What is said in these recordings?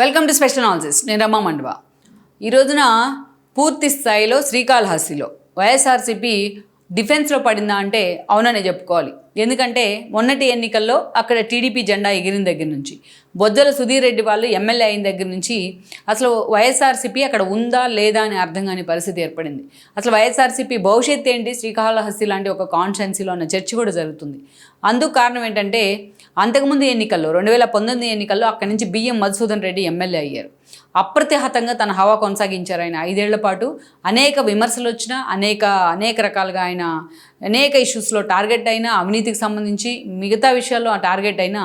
Welcome to special analysis. నేను రమా మండవ. ఈ రోజున పూర్తి స్థాయిలో శ్రీకాళహస్తిలో వైఎస్ఆర్సీపీ డిఫెన్స్లో పడిందా అంటే అవుననే చెప్పుకోవాలి. ఎందుకంటే మొన్నటి ఎన్నికల్లో అక్కడ టీడీపీ జెండా ఎగిరిన దగ్గర నుంచి, బొజ్జల సుధీర్ రెడ్డి వాళ్ళు ఎమ్మెల్యే అయిన దగ్గర నుంచి అసలు వైఎస్ఆర్సీపీ అక్కడ ఉందా లేదా అని అర్థం కాని పరిస్థితి ఏర్పడింది. అసలు వైఎస్ఆర్సీపీ భవిష్యత్తు ఏంటి, శ్రీకాళహస్తి లాంటి ఒక కాన్స్టిట్యున్సీలో అన్న చర్చ కూడా జరుగుతుంది. అందుకు కారణం ఏంటంటే అంతకుముందు ఎన్నికల్లో 2019 ఎన్నికల్లో అక్కడి నుంచి బిఎం మధుసూదన్ రెడ్డి ఎమ్మెల్యే అయ్యారు. అప్రతిహతంగా తన హవా కొనసాగించారు. ఆయన 5 ఏళ్ల పాటు అనేక విమర్శలు వచ్చినా, అనేక రకాలుగా ఆయన అనేక ఇష్యూస్లో టార్గెట్ అయినా, అవినీతికి సంబంధించి మిగతా విషయాల్లో ఆ టార్గెట్ అయినా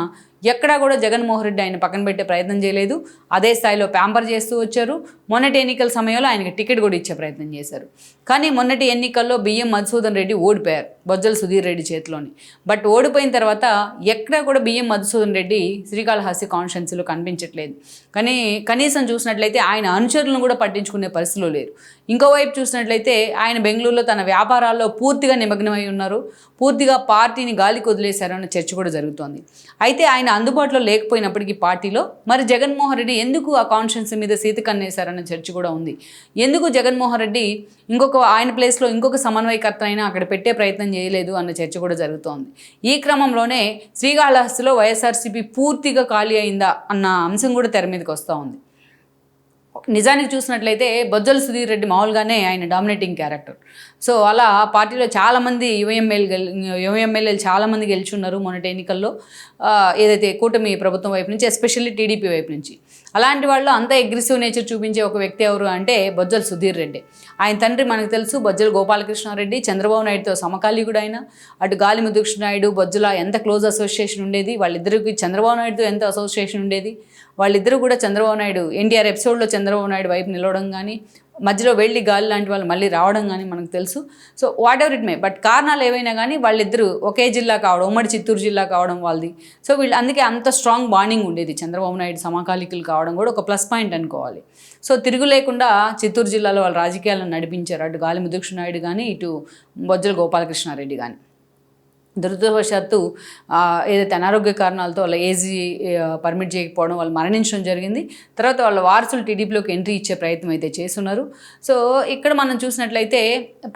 ఎక్కడా కూడా జగన్మోహన్ రెడ్డి ఆయన పక్కన పెట్టే ప్రయత్నం చేయలేదు. అదే స్థాయిలో ప్యాంపర్ చేస్తూ వచ్చారు. మొన్నటి ఎన్నికల సమయంలో ఆయనకి టికెట్ కూడా ఇచ్చే ప్రయత్నం చేశారు. కానీ మొన్నటి ఎన్నికల్లో బిఎం మధుసూదన్ రెడ్డి ఓడిపోయారు బొజ్జల సుధీర్ రెడ్డి చేతిలోని. బట్ ఓడిపోయిన తర్వాత ఎక్కడా కూడా బిఎం మధుసూదన్ రెడ్డి శ్రీకాళహస్తి కాన్స్టిట్యున్సీలో కనిపించట్లేదు. కానీ కనీసం చూసినట్లయితే ఆయన అనుచరులను కూడా పట్టించుకునే పరిస్థితిలో లేరు. ఇంకోవైపు చూసినట్లయితే ఆయన బెంగళూరులో తన వ్యాపారాల్లో పూర్తిగా నిమగ్నమై ఉన్నారు. పూర్తిగా పార్టీని గాలికి వదిలేశారు అన్న చర్చ కూడా జరుగుతోంది. అయితే ఆయన అందుబాటులో లేకపోయినప్పటికీ పార్టీలో మరి జగన్మోహన్ రెడ్డి ఎందుకు ఆ కాన్స్టిట్యున్సీ మీద సీతకన్నేశారన్న చర్చ కూడా ఉంది. ఎందుకు జగన్మోహన్ రెడ్డి ఆయన ప్లేస్లో ఇంకొక సమన్వయకర్త అయినా అక్కడ పెట్టే ప్రయత్నం చేయలేదు అన్న చర్చ కూడా జరుగుతోంది. ఈ క్రమంలోనే శ్రీకాళహస్తిలో వైఎస్ఆర్సీపీ పూర్తిగా ఖాళీ అయిందా అన్న అంశం కూడా తెర మీదకి వస్తూ ఉంది. నిజానికి చూసినట్లయితే బొజ్జల సుధీర్ రెడ్డి మామూలుగానే ఆయన డామినేటింగ్ క్యారెక్టర్. సో అలా పార్టీలో చాలామంది యువ ఎమ్మెల్యేలు చాలామంది గెలుచున్నారు మొన్నటి ఎన్నికల్లో, ఏదైతే కూటమి ప్రభుత్వం వైపు నుంచి, ఎస్పెషల్లీ టీడీపీ వైపు నుంచి. అలాంటి వాళ్ళు అంత అగ్రెసివ్ నేచర్ చూపించే ఒక వ్యక్తి ఎవరు అంటే బొజ్జల సుధీర్ రెడ్డి. ఆయన తండ్రి మనకు తెలుసు బొజ్జల గోపాలకృష్ణారెడ్డి, చంద్రబాబు నాయుడుతో సమకాలీకుడు ఆయన. అటు గాలి ముద్దుకృష్ణ నాయుడు బొజ్జల ఎంత క్లోజ్ అసోసియేషన్ ఉండేది, వాళ్ళిద్దరికి చంద్రబాబు నాయుడుతో ఎంత అసోసియేషన్ ఉండేది. వాళ్ళిద్దరూ కూడా చంద్రబాబు నాయుడు ఎన్టీఆర్ ఎపిసోడ్లో చంద్రబాబు నాయుడు వైపు నిలవడం కానీ, మధ్యలో వెళ్ళి గాలి లాంటి వాళ్ళు మళ్ళీ రావడం కానీ మనకు తెలుసు. So what ever it may, but కారణాలు ఏవైనా కానీ వాళ్ళిద్దరూ ఒకే జిల్లా కావడం, ఉమ్మడి చిత్తూరు జిల్లా కావడం వాళ్ళది. సో వీళ్ళు అందుకే అంత స్ట్రాంగ్ బాండింగ్ ఉండేది. చంద్రబాబు నాయుడు సమకాలీకులు కావడం కూడా ఒక ప్లస్ పాయింట్ అనుకోవాలి. సో తిరుగు లేకుండా చిత్తూరు జిల్లాలో వాళ్ళ రాజకీయాలను నడిపించారు, అటు గాలి ముద్దుకృష్ణ నాయుడు కానీ, ఇటు బొజ్జల గోపాలకృష్ణారెడ్డి కానీ. దురదృష్టవశాత్తు ఏదైతే అనారోగ్య కారణాలతో వాళ్ళ ఏజీ పర్మిట్ చేయకపోవడం వాళ్ళు మరణించడం జరిగింది. తర్వాత వాళ్ళ వారసులు టీడీపీలోకి ఎంట్రీ ఇచ్చే ప్రయత్నం అయితే చేస్తున్నారు. సో ఇక్కడ మనం చూసినట్లయితే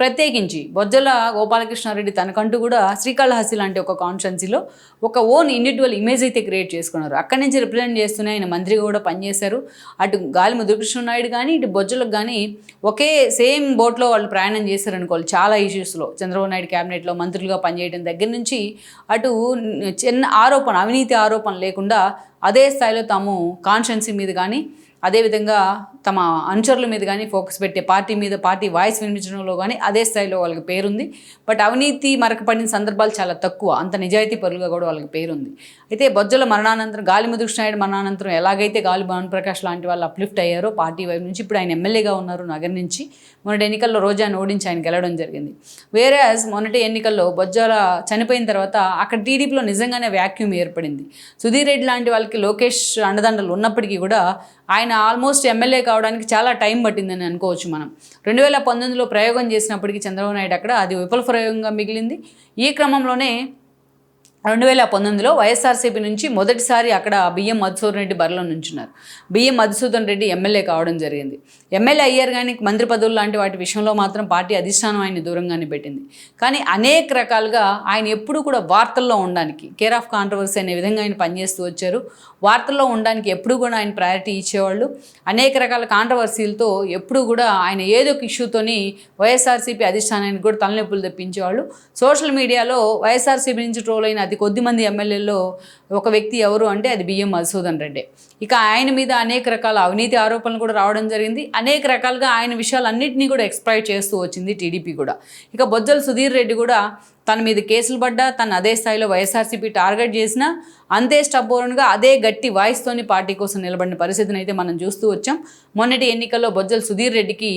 ప్రత్యేకించి బొజ్జల గోపాలకృష్ణారెడ్డి తనకంటూ కూడా శ్రీకాళహస్తి లాంటి ఒక కాన్స్టిట్యున్సీలో ఒక ఓన్ ఇండివిజువల్ ఇమేజ్ అయితే క్రియేట్ చేసుకున్నారు. అక్కడి నుంచి రిప్రజెంట్ చేస్తూనే ఆయన మంత్రిగా కూడా పనిచేశారు. అటు గాలి ముద్దుకృష్ణ నాయుడు కానీ, ఇటు బొజ్జలకు కానీ ఒకే సేమ్ బోట్లో వాళ్ళు ప్రయాణం చేశారనుకోవాలి. చాలా ఇష్యూస్లో చంద్రబాబు నాయుడు క్యాబినెట్లో మంత్రులుగా పనిచేయడం దగ్గర నుంచి అటు చిన్న ఆరోపణ, అవినీతి ఆరోపణ లేకుండా అదే స్థాయిలో తాము కాన్స్టిట్యున్సీ మీద కానీ, అదేవిధంగా తమ అనుచరుల మీద కానీ ఫోకస్ పెట్టే పార్టీ మీద, పార్టీ వాయిస్ వినిపించడంలో కానీ అదే స్థాయిలో వాళ్ళకి పేరుంది. బట్ అవినీతి మరకపడిన సందర్భాలు చాలా తక్కువ, అంత నిజాయితీ పరులుగా కూడా వాళ్ళకి పేరుంది. అయితే బొజ్జల మరణానంతరం, గాలి ముద్దుకృష్ణ నాయుడు మరణానంతరం ఎలాగైతే గాలి భానుప్రకాష్ లాంటి వాళ్ళు అప్లిఫ్ట్ అయ్యారో పార్టీ వైపు నుంచి, ఇప్పుడు ఆయన ఎమ్మెల్యేగా ఉన్నారు నగర్ నుంచి. మొన్నటి ఎన్నికల్లో రోజాను ఓడించి ఆయన గెలవడం జరిగింది. వేరేస్ మొన్నటి ఎన్నికల్లో బొజ్జల చనిపోయిన తర్వాత అక్కడ టీడీపీలో నిజంగానే వ్యాక్యూమ్ ఏర్పడింది. సుధీర్ రెడ్డి లాంటి వాళ్ళకి లోకేష్ అండదండలు ఉన్నప్పటికీ కూడా ఆయన ఆల్మోస్ట్ ఎమ్మెల్యే కావడానికి చాలా టైం పట్టిందని అనుకోవచ్చు మనం. 2019లో ప్రయోగం చేసినప్పటికీ చంద్రబాబు నాయుడు అక్కడ అది విఫల ప్రయోగంగా మిగిలింది. ఈ క్రమంలోనే 2019లో వైఎస్ఆర్సీపీ నుంచి మొదటిసారి అక్కడ బిఎం మధుసూదన్ రెడ్డి బరిలో నుంచున్నారు. బిఎం మధుసూదన్ రెడ్డి ఎమ్మెల్యే కావడం జరిగింది. ఎమ్మెల్యే అయ్యారు కానీ మంత్రి పదవులు లాంటి వాటి విషయంలో మాత్రం పార్టీ అధిష్టానం ఆయన్ని దూరంగానే పెట్టింది. కానీ అనేక రకాలుగా ఆయన ఎప్పుడూ కూడా వార్తల్లో ఉండడానికి, కేర్ ఆఫ్ కాంట్రవర్సీ అనే విధంగా ఆయన పనిచేస్తూ వచ్చారు. వార్తల్లో ఉండడానికి ఎప్పుడూ కూడా ఆయన ప్రయారిటీ ఇచ్చేవాళ్ళు. అనేక రకాల కాంట్రవర్సీలతో ఎప్పుడూ కూడా ఆయన ఏదో ఒక ఇష్యూతోని వైఎస్ఆర్సీపీ అధిష్టానానికి కూడా తలనొప్పులు తెప్పించేవాళ్ళు. సోషల్ మీడియాలో వైఎస్ఆర్సీపీ నుంచి ట్రోల్ అయిన కొద్ది మంది ఎమ్మెల్యేల్లో ఒక వ్యక్తి ఎవరు అంటే అది బిఎం మధుసూదన్ రెడ్డి. ఇక ఆయన మీద అనేక రకాల అవినీతి ఆరోపణలు కూడా రావడం జరిగింది. అనేక రకాలుగా ఆయన విషయాలన్నింటినీ కూడా ఎక్స్ప్లాయిట్ చేస్తూ వచ్చింది టీడీపీ కూడా. ఇక బొజ్జల సుధీర్ రెడ్డి కూడా తన మీద కేసులు పడ్డా, తను అదే స్థాయిలో వైఎస్ఆర్సీపీ టార్గెట్ చేసినా అంతే స్టబ్బోర్న్గా అదే గట్టి వాయిస్తోని పార్టీ కోసం నిలబడిన పరిస్థితిని అయితే మనం చూస్తూ వచ్చాం. మొన్నటి ఎన్నికల్లో బొజ్జల సుధీర్ రెడ్డికి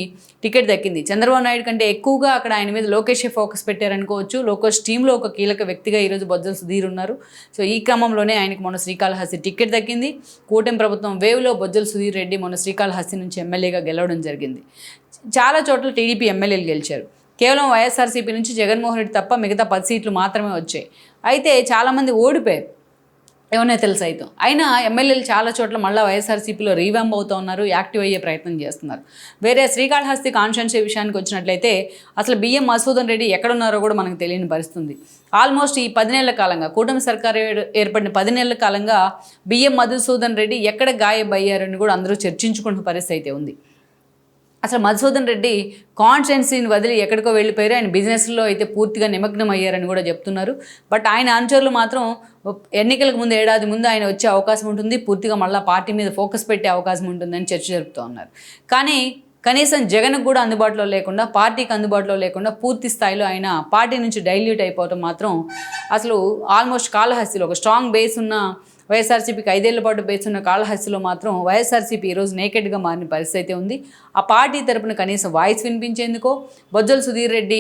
టికెట్ దక్కింది. చంద్రబాబు నాయుడు కంటే ఎక్కువగా అక్కడ ఆయన మీద లోకేషే ఫోకస్ పెట్టారనుకోవచ్చు. లోకేష్ టీంలో ఒక కీలక వ్యక్తిగా ఈరోజు బొజ్జల సుధీర్ ఉన్నారు. సో ఈ క్రమంలోనే ఆయనకు మొన్న శ్రీకాళహస్తి టికెట్ దక్కింది. కూటమి ప్రభుత్వం వేవ్లో బొజ్జల సుధీర్ రెడ్డి మొన్న శ్రీకాళహస్తి నుంచి ఎమ్మెల్యేగా గెలవడం జరిగింది. చాలా చోట్ల టీడీపీ ఎమ్మెల్యేలు గెలిచారు. కేవలం వైఎస్ఆర్సీపీ నుంచి జగన్మోహన్ రెడ్డి తప్ప మిగతా 10 సీట్లు మాత్రమే వచ్చాయి. అయితే చాలామంది ఓడిపోయారు. ఏమన్నా తెలుసు అయితే అయినా ఎమ్మెల్యేలు చాలా చోట్ల మళ్ళీ వైఎస్ఆర్సీపీలో రీవ్యాంప్ అవుతూ ఉన్నారు, యాక్టివ్ అయ్యే ప్రయత్నం చేస్తున్నారు. వేరే శ్రీకాళహస్తి కాన్స్టిట్యున్సీ విషయానికి వచ్చినట్లయితే అసలు బియ్యం మధుసూదన్ రెడ్డి ఎక్కడున్నారో కూడా మనకు తెలియని పరిస్థితి. ఆల్మోస్ట్ ఈ 10 నెలల కాలంగా కూటమి సర్కారు ఏర్పడిన 10 నెలల కాలంగా బియ్యం మధుసూదన్ రెడ్డి ఎక్కడ గాయబయ్యారని కూడా అందరూ చర్చించుకుంటున్న పరిస్థితి అయితే ఉంది. అసలు మధుసూదన్ రెడ్డి కాన్స్టిట్యున్సీని వదిలి ఎక్కడికో వెళ్ళిపోయారు, ఆయన బిజినెస్లో అయితే పూర్తిగా నిమగ్నం అయ్యారని కూడా చెప్తున్నారు. బట్ ఆయన అనుచరులు మాత్రం ఎన్నికలకు ముందు ఏడాది ముందు ఆయన వచ్చే అవకాశం ఉంటుంది, పూర్తిగా మళ్ళీ పార్టీ మీద ఫోకస్ పెట్టే అవకాశం ఉంటుందని చర్చ జరుపుతూ ఉన్నారు. కానీ కనీసం జగన్కు కూడా అందుబాటులో లేకుండా, పార్టీకి అందుబాటులో లేకుండా పూర్తి స్థాయిలో ఆయన పార్టీ నుంచి డైల్యూట్ అయిపోవటం మాత్రం అసలు ఆల్మోస్ట్ కాళహస్తిలో ఒక స్ట్రాంగ్ బేస్ ఉన్న వైఎస్ఆర్సీపీకి 5 ఏళ్ల పాటు బేస్ ఉన్న కాళహస్తిలో మాత్రం వైఎస్ఆర్సీపీ ఈరోజు నేకెడ్గా మారిన పరిస్థితి అయితే ఉంది. ఆ పార్టీ తరపున కనీసం వాయిస్ వినిపించేందుకో, బొజ్జల సుధీర్ రెడ్డి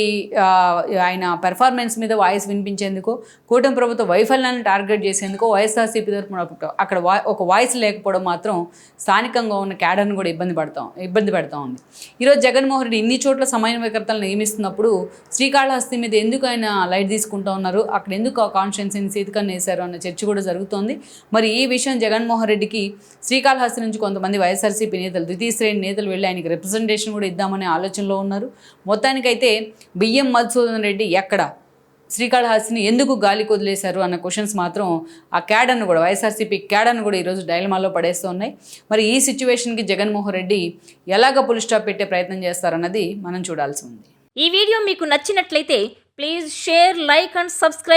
ఆయన పెర్ఫార్మెన్స్ మీద వాయిస్ వినిపించేందుకో, కూటమి ప్రభుత్వ వైఫల్యాన్ని టార్గెట్ చేసేందుకో వైఎస్ఆర్సీపీ తరపున అక్కడ ఒక వాయిస్ లేకపోవడం మాత్రం స్థానికంగా ఉన్న క్యాడర్ను కూడా ఇబ్బంది పెడతా ఉంది. ఈరోజు జగన్మోహన్ రెడ్డి ఇన్ని చోట్ల సమన్వయకర్తలను నియమిస్తున్నప్పుడు శ్రీకాళహస్తి మీద ఎందుకు ఆయన లైట్ తీసుకుంటూ ఉన్నారు, అక్కడ ఎందుకు ఆ కాన్స్టిట్యున్సీని సీతకన్ను వేశారు అన్న చర్చ కూడా జరుగుతోంది. మరి ఈ విషయం జగన్మోహన్ రెడ్డికి శ్రీకాళహస్తి నుంచి కొంతమంది వైఎస్ఆర్సీపీ నేతలు, ద్వితీయ శ్రేణి నేతలు వెళ్ళి ఆయనకి రిప్రజెంటేషన్ కూడా ఇద్దామనే ఆలోచనలో ఉన్నారు. మొత్తానికైతే బియ్యం మధుసూదన్ రెడ్డి ఎక్కడ, శ్రీకాళహస్తిని ఎందుకు గాలికి వదిలేశారు అన్న క్వశ్చన్స్ మాత్రం ఆ క్యాడర్ను కూడా, వైఎస్ఆర్సీపీ క్యాడర్ను కూడా ఈరోజు డైలమాలో పడేస్తూ ఉన్నాయి. మరి ఈ సిచ్యువేషన్కి జగన్మోహన్ రెడ్డి ఎలాగ పుల్ స్టాప్ పెట్టే ప్రయత్నం చేస్తారన్నది మనం చూడాల్సి ఉంది. ఈ వీడియో మీకు నచ్చినట్లయితే please share, like and subscribe